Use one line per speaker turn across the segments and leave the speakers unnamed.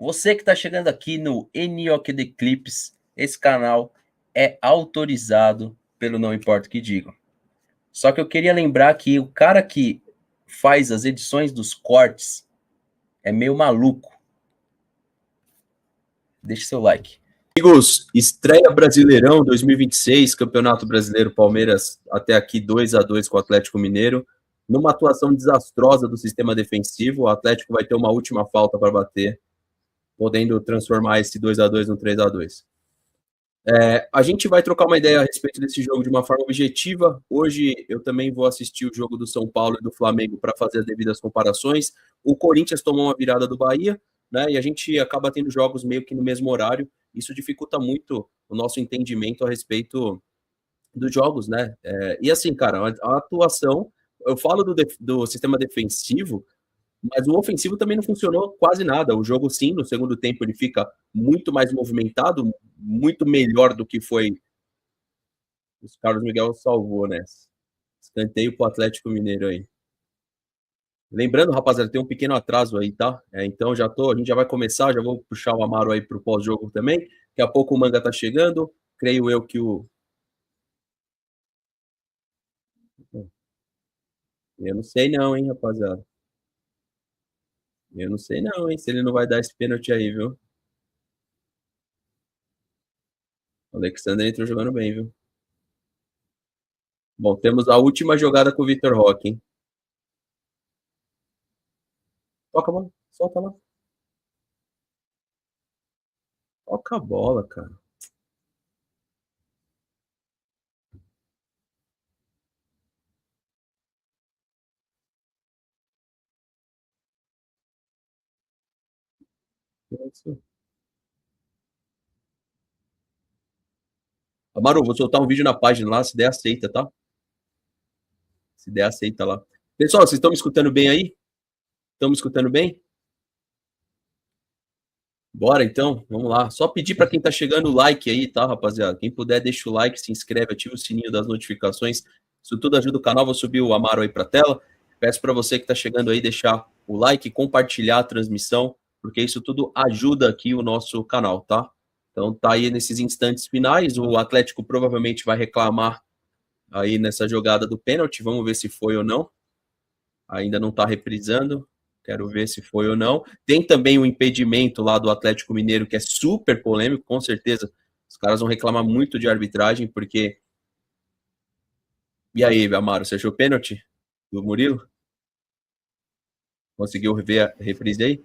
Você que está chegando aqui no NOKD Clips, esse canal é autorizado pelo Não Importa o que Digam. Só que eu queria lembrar que o cara que faz as edições dos cortes é meio maluco. Deixe seu like. Amigos, estreia Brasileirão 2026, Campeonato Brasileiro, Palmeiras até aqui 2-2 com o Atlético Mineiro. Numa atuação desastrosa do sistema defensivo, o Atlético vai ter uma última falta para bater, podendo transformar esse 2-2 no 3-2. A gente vai trocar uma ideia a respeito desse jogo de uma forma objetiva. Hoje eu também vou assistir o jogo do São Paulo e do Flamengo para fazer as devidas comparações. O Corinthians tomou uma virada do Bahia, né? E a gente acaba tendo jogos meio que no mesmo horário. Isso dificulta muito o nosso entendimento a respeito dos jogos, né? E assim, cara, a atuação, eu falo do sistema defensivo, mas o ofensivo também não funcionou quase nada. O jogo, sim, no segundo tempo ele fica muito mais movimentado, muito melhor do que foi. O Carlos Miguel salvou, né? Escanteio pro Atlético Mineiro aí. Lembrando, rapaziada, tem um pequeno atraso aí, tá? Então a gente já vai começar, já vou puxar o Amaro aí pro pós-jogo também. Daqui a pouco o Manga tá chegando. Creio eu que o... Eu não sei não, hein, rapaziada. Eu não sei não, hein, se ele não vai dar esse pênalti aí, viu? O Alexandre entrou jogando bem, viu? Bom, temos a última jogada com o Vitor Roque, hein? Toca a bola, solta lá. Toca a bola, cara. Amaru, vou soltar um vídeo na página lá, se der aceita, tá? Se der aceita lá. Pessoal, vocês estão me escutando bem aí? Estão me escutando bem? Bora então, vamos lá. Só pedir para quem tá chegando o like aí, tá, rapaziada? Quem puder, deixa o like, se inscreve, ativa o sininho das notificações. Isso tudo ajuda o canal. Vou subir o Amaro aí para tela. Peço para você que tá chegando aí deixar o like, compartilhar a transmissão, porque isso tudo ajuda aqui o nosso canal, tá? Então tá aí nesses instantes finais. O Atlético provavelmente vai reclamar aí nessa jogada do pênalti. Vamos ver se foi ou não. Ainda não tá reprisando. Quero ver se foi ou não. Tem também o impedimento lá do Atlético Mineiro, que é super polêmico, com certeza. Os caras vão reclamar muito de arbitragem, porque... E aí, Amaro, você achou pênalti do Murilo? Conseguiu ver a reprise aí?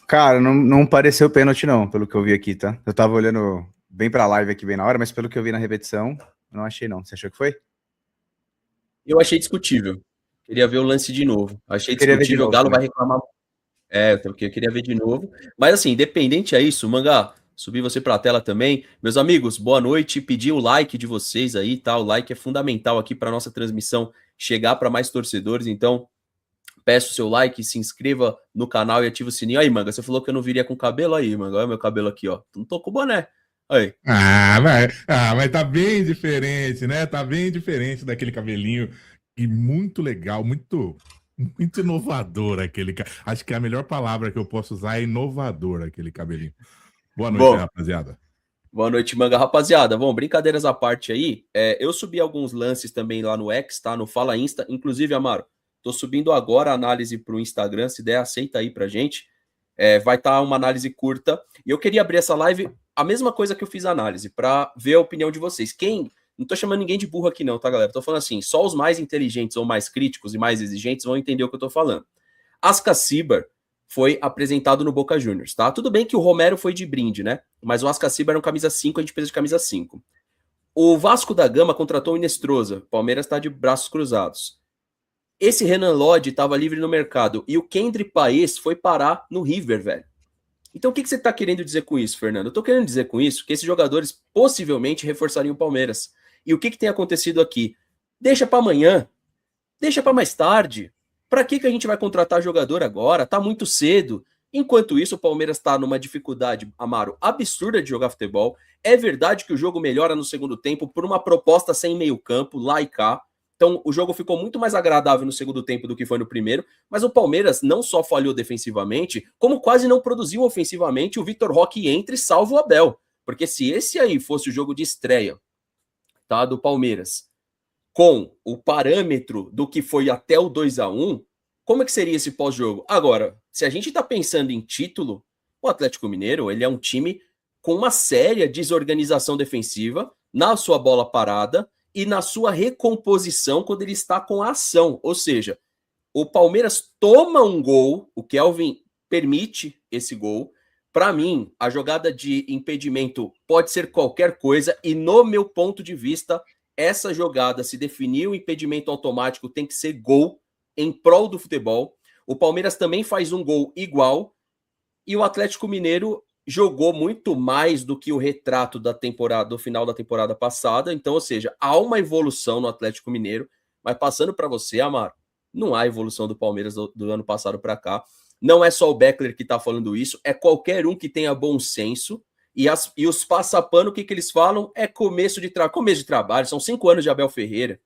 Cara, não pareceu pênalti não, pelo que eu vi aqui, tá? Eu tava olhando bem pra live aqui bem na hora, mas pelo que eu vi na repetição, não achei não. Você achou que foi?
Eu achei discutível. Queria ver o lance de novo. Achei discutível, o Galo vai reclamar. Porque eu queria ver de novo. Mas assim, independente é isso, Manga, subir você para a tela também. Meus amigos, boa noite. Pedir o like de vocês aí, tá? O like é fundamental aqui para nossa transmissão chegar para mais torcedores. Então, peço o seu like, se inscreva no canal e ative o sininho. Aí, Manga, você falou que eu não viria com cabelo aí, Manga. Olha meu cabelo aqui, ó. Não tô com boné. Aí.
Mas tá bem diferente, né? Tá bem diferente daquele cabelinho. E muito legal, muito inovador aquele. Acho que a melhor palavra que eu posso usar é inovador aquele cabelinho. Boa noite, rapaziada.
Boa noite, Manga. Rapaziada, bom, brincadeiras à parte aí, eu subi alguns lances também lá no X, tá? No Fala Insta. Inclusive, Amaro, tô subindo agora a análise pro Instagram, se der, aceita aí pra gente. Vai estar uma análise curta. E eu queria abrir essa live, a mesma coisa que eu fiz a análise, pra ver a opinião de vocês. Não tô chamando ninguém de burro aqui não, tá, galera? Tô falando assim, só os mais inteligentes ou mais críticos e mais exigentes vão entender o que eu tô falando. Ascacibar foi apresentado no Boca Juniors, tá? Tudo bem que o Romero foi de brinde, né? Mas o Ascacibar era um camisa 5, a gente precisa de camisa 5. O Vasco da Gama contratou o Inestrosa. Palmeiras tá de braços cruzados. Esse Renan Lodge tava livre no mercado. E o Kendry Paes foi parar no River, velho. Então o que você tá querendo dizer com isso, Fernando? Eu tô querendo dizer com isso que esses jogadores possivelmente reforçariam o Palmeiras. E o que tem acontecido aqui? Deixa para amanhã. Deixa para mais tarde. Para que a gente vai contratar jogador agora? Tá muito cedo. Enquanto isso, o Palmeiras está numa dificuldade, Amaro, absurda de jogar futebol. É verdade que o jogo melhora no segundo tempo por uma proposta sem meio campo, lá e cá. Então, o jogo ficou muito mais agradável no segundo tempo do que foi no primeiro, mas o Palmeiras não só falhou defensivamente, como quase não produziu ofensivamente. O Vitor Roque entra e salva o Abel. Porque se esse aí fosse o jogo de estreia, tá, do Palmeiras, com o parâmetro do que foi até o 2-1, como é que seria esse pós-jogo? Agora, se a gente tá pensando em título, o Atlético Mineiro, ele é um time com uma séria desorganização defensiva na sua bola parada e na sua recomposição quando ele está com a ação. Ou seja, o Palmeiras toma um gol, o Kelvin permite esse gol. Para mim, a jogada de impedimento pode ser qualquer coisa e, no meu ponto de vista, essa jogada, se definir o impedimento automático, tem que ser gol em prol do futebol. O Palmeiras também faz um gol igual e o Atlético Mineiro jogou muito mais do que o retrato da temporada, do final da temporada passada. Então, ou seja, há uma evolução no Atlético Mineiro, mas passando para você, Amaro, não há evolução do Palmeiras do ano passado para cá. Não é só o Beckler que está falando isso, é qualquer um que tenha bom senso. E os passapano, o que eles falam? É começo de trabalho. São 5 anos de Abel Ferreira.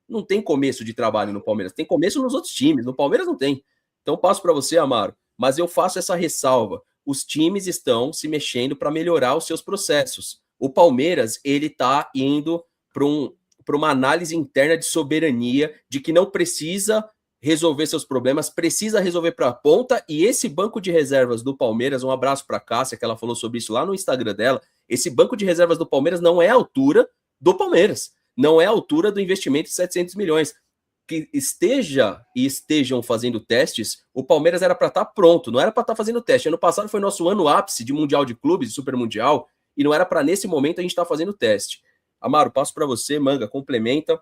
Não tem começo de trabalho no Palmeiras. Tem começo nos outros times. No Palmeiras não tem. Então passo para você, Amaro. Mas eu faço essa ressalva. Os times estão se mexendo para melhorar os seus processos. O Palmeiras, ele está indo para uma análise interna de soberania, de que não precisa resolver seus problemas, precisa resolver para a ponta, e esse banco de reservas do Palmeiras, um abraço para a Cássia, que ela falou sobre isso lá no Instagram dela, esse banco de reservas do Palmeiras não é a altura do Palmeiras, não é a altura do investimento de 700 milhões. Que estejam fazendo testes, o Palmeiras era para estar pronto, não era para estar fazendo teste. Ano passado foi nosso ano ápice de Mundial de Clubes, de Super Mundial, e não era para nesse momento a gente estar fazendo teste. Amaro, passo para você, Manga, complementa.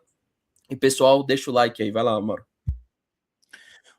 E pessoal, deixa o like aí, vai lá, Amaro.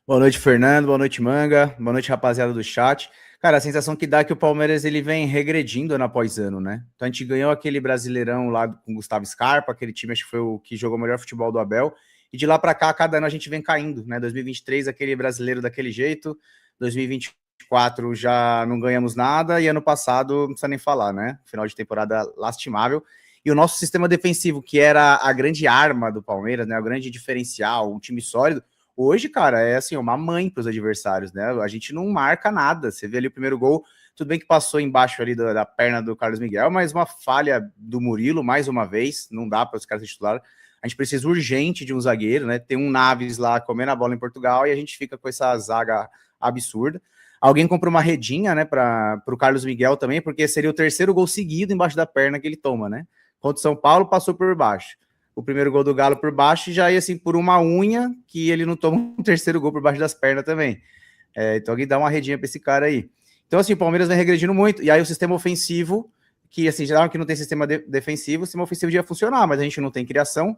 Boa noite, Fernando. Boa noite, Manga. Boa noite, rapaziada do chat. Cara, a sensação que dá é que o Palmeiras ele vem regredindo ano após ano, né? Então a gente ganhou aquele Brasileirão lá com o Gustavo Scarpa, aquele time acho que foi o que jogou o melhor futebol do Abel. E de lá para cá, cada ano a gente vem caindo, né? 2023, aquele brasileiro daquele jeito. 2024 já não ganhamos nada. E ano passado, não precisa nem falar, né? Final de temporada lastimável. E o nosso sistema defensivo, que era a grande arma do Palmeiras, né? O grande diferencial, um time sólido. Hoje, cara, é assim, uma mãe para os adversários, né? A gente não marca nada. Você vê ali o primeiro gol, tudo bem que passou embaixo ali da perna do Carlos Miguel, mas uma falha do Murilo, mais uma vez. Não dá para os caras titular. A gente precisa urgente de um zagueiro, né? Tem um Naves lá comendo a bola em Portugal e a gente fica com essa zaga absurda. Alguém comprou uma redinha, né, para o Carlos Miguel também, porque seria o terceiro gol seguido embaixo da perna que ele toma, né? Contra o São Paulo, passou por baixo. O primeiro gol do Galo por baixo e já ia assim por uma unha que ele não toma um terceiro gol por baixo das pernas também. Então alguém dá uma redinha para esse cara aí. Então assim, o Palmeiras vem regredindo muito. E aí o sistema ofensivo, que assim, já que não tem sistema defensivo, o sistema ofensivo ia funcionar, mas a gente não tem criação.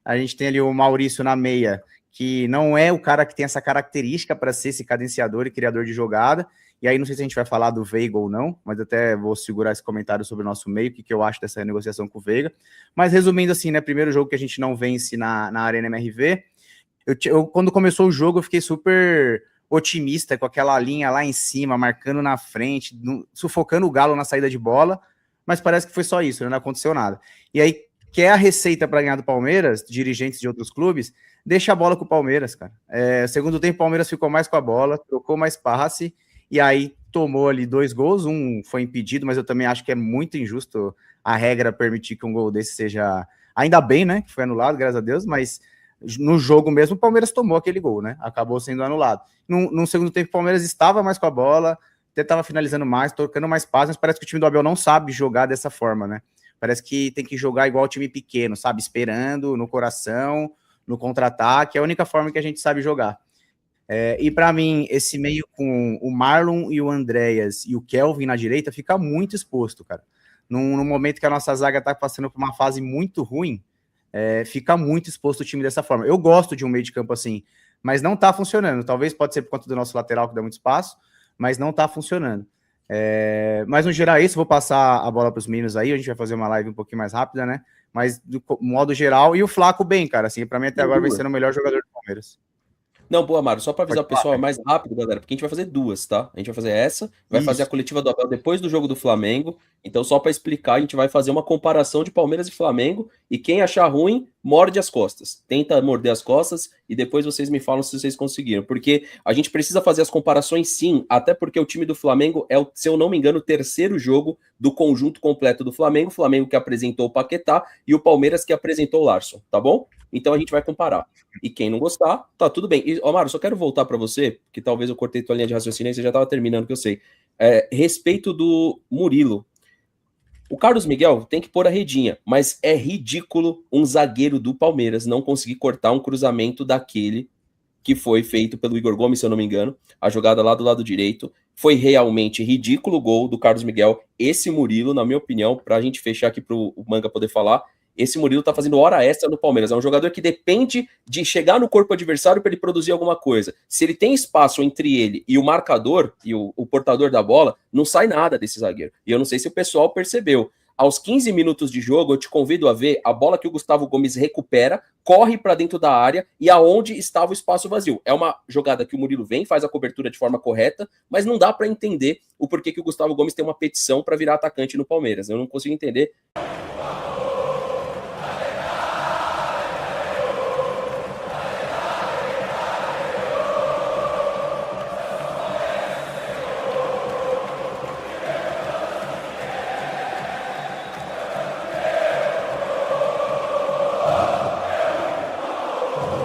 A gente tem ali o Maurício na meia, que não é o cara que tem essa característica para ser esse cadenciador e criador de jogada. E aí não sei se a gente vai falar do Veiga ou não, mas até vou segurar esse comentário sobre o nosso meio, o que eu acho dessa negociação com o Veiga. Mas resumindo assim, né, primeiro jogo que a gente não vence na Arena MRV, eu quando começou o jogo eu fiquei super otimista com aquela linha lá em cima, marcando na frente, sufocando o Galo na saída de bola, mas parece que foi só isso, né, não aconteceu nada. E aí, que é a receita para ganhar do Palmeiras, dirigentes de outros clubes, deixa a bola com o Palmeiras, cara. Segundo tempo, o Palmeiras ficou mais com a bola, trocou mais passe, e aí tomou ali 2 gols, um foi impedido, mas eu também acho que é muito injusto a regra permitir que um gol desse seja... Ainda bem, né, que foi anulado, graças a Deus, mas no jogo mesmo o Palmeiras tomou aquele gol, né, acabou sendo anulado. No segundo tempo o Palmeiras estava mais com a bola, até estava finalizando mais, trocando mais passes, mas parece que o time do Abel não sabe jogar dessa forma, né. Parece que tem que jogar igual o time pequeno, sabe, esperando, no coração, no contra-ataque, é a única forma que a gente sabe jogar. E para mim, esse meio com o Marlon e o Andréas e o Kelvin na direita fica muito exposto, cara. No momento que a nossa zaga tá passando por uma fase muito ruim, fica muito exposto o time dessa forma. Eu gosto de um meio de campo assim, mas não tá funcionando. Talvez pode ser por conta do nosso lateral, que dá muito espaço, mas não tá funcionando. Mas no geral é isso, vou passar a bola para os meninos aí, a gente vai fazer uma live um pouquinho mais rápida, né? Mas do modo geral, e o Flaco bem, cara, assim, para mim até agora vai ser o melhor jogador do Palmeiras.
Não, boa, Mário, só para avisar o
Pode falar.
pessoal mais rápido, galera, porque a gente vai fazer duas, tá? A gente vai fazer essa, vai fazer a coletiva do Abel depois do jogo do Flamengo. Então, só para explicar, a gente vai fazer uma comparação de Palmeiras e Flamengo, e quem achar ruim, morde as costas. Tenta morder as costas e depois vocês me falam se vocês conseguiram. Porque a gente precisa fazer as comparações sim, até porque o time do Flamengo é, se eu não me engano, o terceiro jogo do conjunto completo do Flamengo. O Flamengo que apresentou o Paquetá e o Palmeiras que apresentou o Larson, tá bom? Então a gente vai comparar. E quem não gostar, tá tudo bem. E, Mário, só quero voltar para você, que talvez eu cortei tua linha de raciocínio e você já estava terminando, que eu sei. Respeito do Murilo. O Carlos Miguel tem que pôr a redinha, mas é ridículo um zagueiro do Palmeiras não conseguir cortar um cruzamento daquele que foi feito pelo Igor Gomes, se eu não me engano, a jogada lá do lado direito. Foi realmente ridículo o gol do Carlos Miguel. Esse Murilo, na minha opinião, para a gente fechar aqui para o Manga poder falar, esse Murilo tá fazendo hora extra no Palmeiras. É um jogador que depende de chegar no corpo adversário para ele produzir alguma coisa. Se ele tem espaço entre ele e o marcador, e o portador da bola, não sai nada desse zagueiro. E eu não sei se o pessoal percebeu. Aos 15 minutos de jogo, eu te convido a ver a bola que o Gustavo Gomes recupera, corre para dentro da área e aonde estava o espaço vazio. É uma jogada que o Murilo vem, faz a cobertura de forma correta, mas não dá para entender o porquê que o Gustavo Gomes tem uma petição para virar atacante no Palmeiras. Eu não consigo entender.